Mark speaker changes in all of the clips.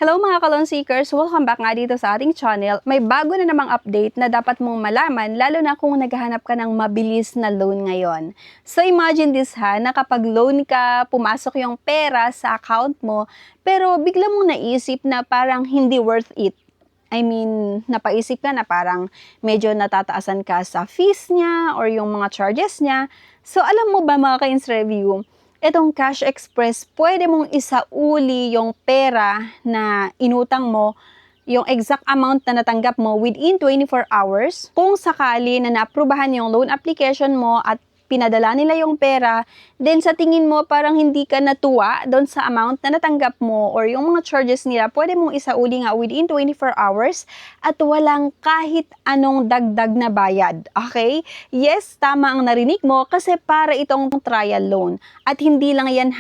Speaker 1: Hello mga ka-loan seekers! Welcome back nga dito sa ating channel. May bago na namang update na dapat mong malaman lalo na kung naghahanap ka ng mabilis na loan ngayon. So imagine this na kapag loan ka, pumasok yung pera sa account mo, pero bigla mong naisip na parang hindi worth it. I mean, napaisip ka na parang medyo natataasan ka sa fees niya or yung mga charges niya. So alam mo ba mga ka-ins review, itong Cash Express, pwede mong isauli yung pera na inutang mo, yung exact amount na natanggap mo within 24 hours. Kung sakali na naaprubahan yung loan application mo at pinadala nila yung pera, then sa tingin mo parang hindi ka natuwa doon sa amount na natanggap mo or yung mga charges nila, pwede mong isauli nga within 24 hours at walang kahit anong dagdag na bayad. Okay? Yes, tama ang narinig mo kasi para itong trial loan. At hindi lang yan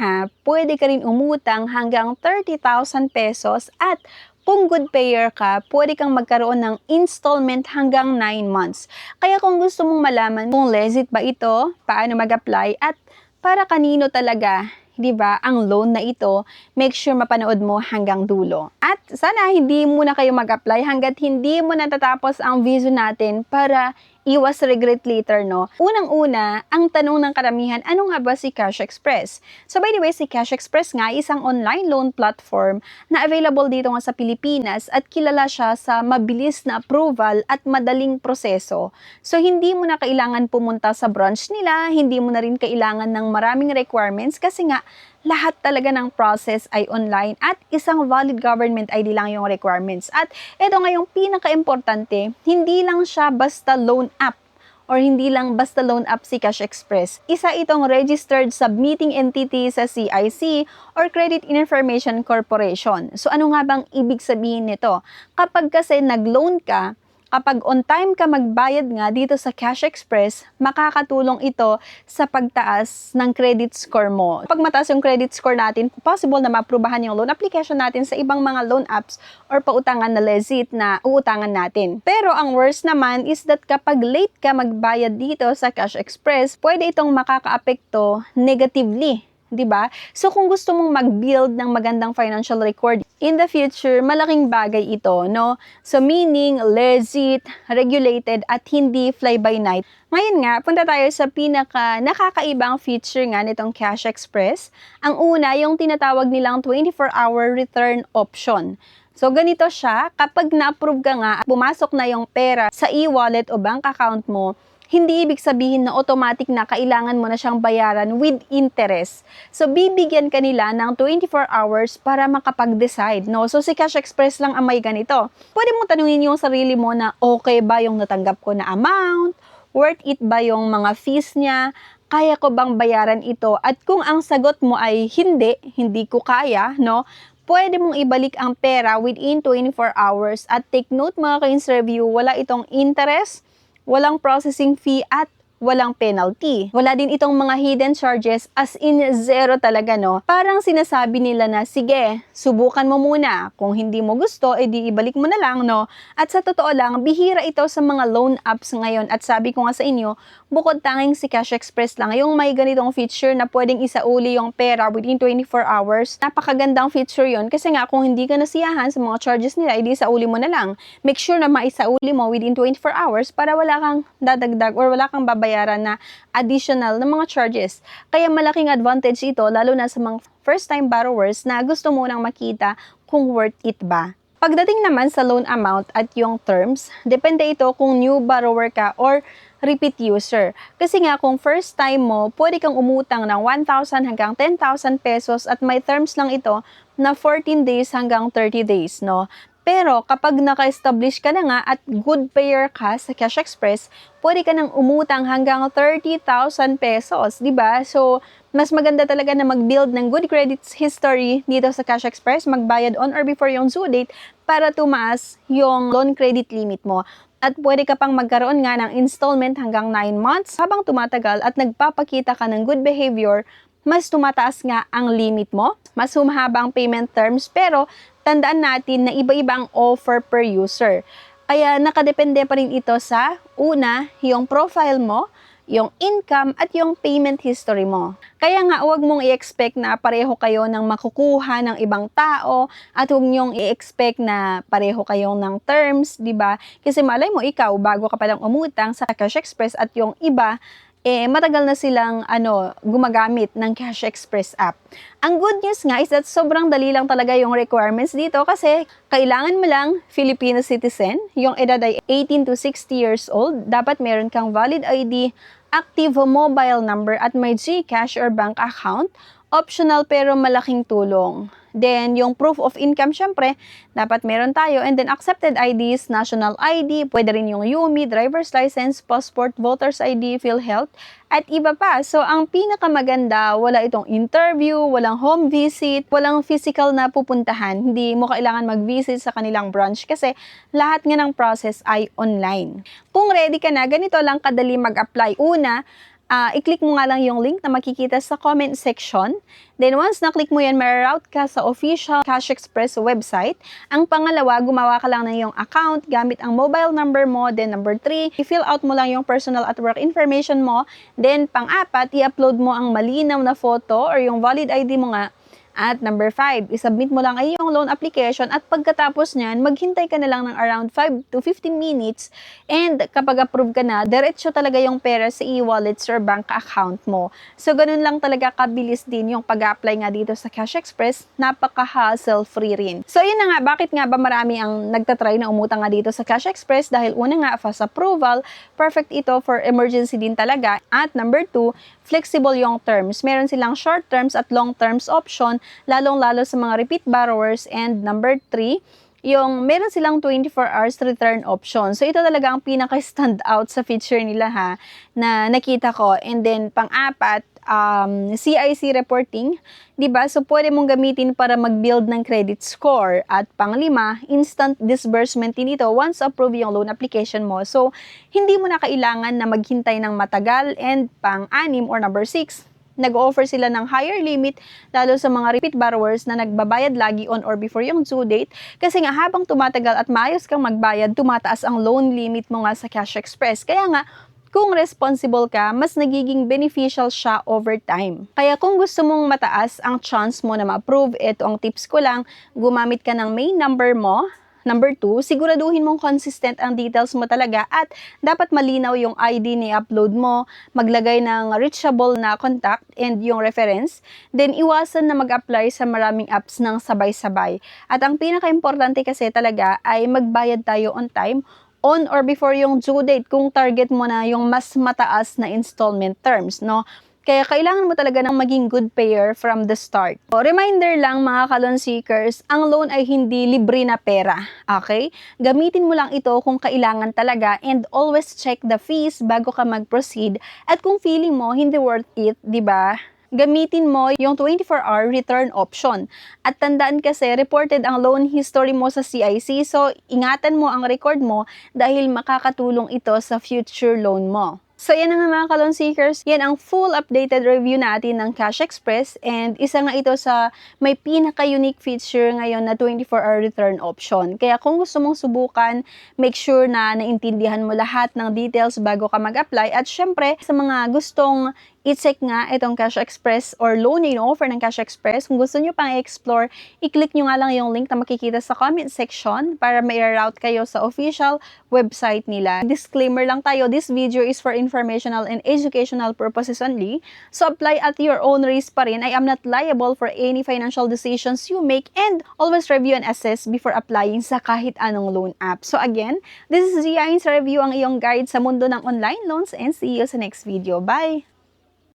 Speaker 1: pwede ka rin umutang hanggang 30,000 pesos at kung good payer ka, pwede kang magkaroon ng installment hanggang 9 months. Kaya kung gusto mong malaman kung legit ba ito, paano mag-apply, at para kanino talaga, di ba, ang loan na ito, make sure mapanood mo hanggang dulo. At sana hindi muna kayo mag-apply hanggat hindi mo natatapos ang video natin para iwas regret later, no? Unang-una, ang tanong ng karamihan, ano nga ba si Cash Express? So by the way, si Cash Express nga isang online loan platform na available dito nga sa Pilipinas at kilala siya sa mabilis na approval at madaling proseso. So hindi mo na kailangan pumunta sa branch nila, hindi mo na rin kailangan ng maraming requirements kasi nga lahat talaga ng process ay online at isang valid government ID lang yung requirements. At ito nga yung pinaka-importante, hindi lang siya basta loan app or hindi lang basta loan app si Cash Express. Isa itong registered submitting entity sa CIC or Credit Information Corporation. So ano nga bang ibig sabihin nito? Kapag kasi nag-loan ka, kapag on time ka magbayad nga dito sa Cash Express, makakatulong ito sa pagtaas ng credit score mo. Kapag mataas yung credit score natin, possible na maaprubahan yung loan application natin sa ibang mga loan apps or pautangan na legit na uutangan natin. Pero ang worst naman is that kapag late ka magbayad dito sa Cash Express, pwede itong makakaapekto negatively. Diba? So kung gusto mong mag-build ng magandang financial record in the future, malaking bagay ito, no? So meaning legit, regulated at hindi fly by night. Ngayon nga, punta tayo sa pinaka nakakaibang feature nga nitong Cash Express. Ang una, yung tinatawag nilang 24-hour return option. So ganito siya, kapag na-approve ka nga, pumasok na yung pera sa e-wallet o bank account mo, hindi ibig sabihin na automatic na kailangan mo na siyang bayaran with interest. So, bibigyan ka nila ng 24 hours para makapag-decide, no? So, si Cash Express lang ang may ganito. Pwede mo tanungin yung sarili mo na okay ba yung natanggap ko na amount? Worth it ba yung mga fees niya? Kaya ko bang bayaran ito? At kung ang sagot mo ay hindi ko kaya, no? Pwede mong ibalik ang pera within 24 hours at take note mga ka-ins review, wala itong interest, walang processing fee at walang penalty. Wala din itong mga hidden charges as in zero talaga, no? Parang sinasabi nila na, sige, subukan mo muna. Kung hindi mo gusto, edi ibalik mo na lang, no? At sa totoo lang, bihira ito sa mga loan apps ngayon. At sabi ko nga sa inyo, bukod tanging si Cash Express lang, yung may ganitong feature na pwedeng isauli yung pera within 24 hours. Napakagandang feature yon kasi nga kung hindi ka nasiyahan sa mga charges nila, edi isauli mo na lang. Make sure na maisauli mo within 24 hours para wala kang dadagdag or wala kang babayaran na additional na mga charges. Kaya malaking advantage ito lalo na sa mga first-time borrowers na gusto mo nang makita kung worth it ba. Pagdating naman sa loan amount at yung terms, depende ito kung new borrower ka or repeat user. Kasi nga kung first time mo, pwede kang umutang ng 1,000 hanggang 10,000 pesos at may terms lang ito na 14 days hanggang 30 days, no? Pero kapag naka-establish ka na nga at good payer ka sa Cash Express, pwede ka nang umutang hanggang 30,000 pesos, di ba? So, mas maganda talaga na mag-build ng good credit history dito sa Cash Express, magbayad on or before yung due date para tumaas yung loan credit limit mo. At pwede ka pang magkaroon nga ng installment hanggang 9 months habang tumatagal at nagpapakita ka ng good behavior, mas tumataas nga ang limit mo, mas humahaba ang payment terms, pero tandaan natin na iba-iba ang offer per user. Kaya nakadepende pa rin ito sa una, yung profile mo, yung income, at yung payment history mo. Kaya nga, huwag mong i-expect na pareho kayo ng makukuha ng ibang tao at huwag nyong i-expect na pareho kayong ng terms, di ba? Kasi malay mo ikaw, bago ka palang umutang sa Cash Express at yung iba, matagal na silang gumagamit ng Cash Express app. Ang good news nga is that sobrang dali lang talaga yung requirements dito kasi kailangan mo lang Filipino citizen, yung edad ay 18 to 60 years old, dapat meron kang valid ID, active mobile number at may GCash or bank account, optional pero malaking tulong. Then, yung proof of income, syempre, dapat meron tayo. And then, accepted IDs, national ID, pwede rin yung UMI, driver's license, passport, voter's ID, PhilHealth, at iba pa. So, ang pinakamaganda, wala itong interview, walang home visit, walang physical na pupuntahan. Hindi mo kailangan mag-visit sa kanilang branch kasi lahat nga ng process ay online. Kung ready ka na, ganito lang kadali mag-apply. Una, i-click mo nga lang yung link na makikita sa comment section. Then once na-click mo yan, ma-route ka sa official Cash Express website. Ang pangalawa, gumawa ka lang ng yung account gamit ang mobile number mo. Then number 3, i-fill out mo lang yung personal at work information mo. Then pang-apat, i-upload mo ang malinaw na photo or yung valid ID mo nga. At number 5, isubmit mo lang ay yung loan application at pagkatapos niyan, maghintay ka na lang ng around 5 to 15 minutes and kapag approve ka na, diretso talaga yung pera sa e-wallets or bank account mo. So, ganun lang talaga kabilis din yung pag-apply nga dito sa Cash Express, napaka-hassle-free rin. So, yun na nga, bakit nga ba marami ang nagtatry na umutang nga dito sa Cash Express? Dahil una nga, fast approval, perfect ito for emergency din talaga. At number 2, flexible yung terms. Meron silang short terms at long terms option, lalong-lalo sa mga repeat borrowers. And number 3, yung meron silang 24 hours return option. So, ito talaga ang pinaka-stand out sa feature nila na nakita ko. And then, pang-apat, CIC reporting, 'di ba? So pwede mong gamitin para mag-build ng credit score. At pang-lima, instant disbursement din ito once approved yung loan application mo. So hindi mo na kailangan na maghintay ng matagal. And pang-anim or number 6, nag-offer sila ng higher limit lalo sa mga repeat borrowers na nagbabayad lagi on or before yung due date. Kasi nga habang tumatagal at maayos kang magbayad, tumataas ang loan limit mo nga sa Cash Express. Kaya nga, kung responsible ka, mas nagiging beneficial siya over time. Kaya kung gusto mong mataas ang chance mo na ma-approve, ito ang tips ko lang, gumamit ka ng main number mo. Number 2, siguraduhin mong consistent ang details mo talaga at dapat malinaw yung ID ni upload mo, maglagay ng reachable na contact and yung reference. Then iwasan na mag-apply sa maraming apps ng sabay-sabay. At ang pinaka-importante kasi talaga ay magbayad tayo on time, on or before yung due date kung target mo na yung mas mataas na installment terms, no? Kaya kailangan mo talaga ng maging good payer from the start. O, reminder lang mga ka-loan seekers, ang loan ay hindi libre na pera, okay? Gamitin mo lang ito kung kailangan talaga and always check the fees bago ka mag-proceed. At kung feeling mo hindi worth it, di ba? Gamitin mo yung 24-hour return option. At tandaan kasi, reported ang loan history mo sa CIC, so ingatan mo ang record mo dahil makakatulong ito sa future loan mo. So yan nga mga ka-loan seekers, yan ang full updated review natin ng Cash Express and isa nga ito sa may pinaka-unique feature ngayon na 24-hour return option. Kaya kung gusto mong subukan, make sure na naintindihan mo lahat ng details bago ka mag-apply at syempre sa mga gustong i-check nga itong Cash Express or loan na offer ng Cash Express. Kung gusto nyo pang i-explore, i-click nyo nga lang yung link na makikita sa comment section para ma-route kayo sa official website nila. Disclaimer lang tayo, this video is for informational and educational purposes only. So apply at your own risk pa rin. I am not liable for any financial decisions you make and always review and assess before applying sa kahit anong loan app. So again, this is Gia sa review, ang iyong guide sa mundo ng online loans and see you sa next video. Bye!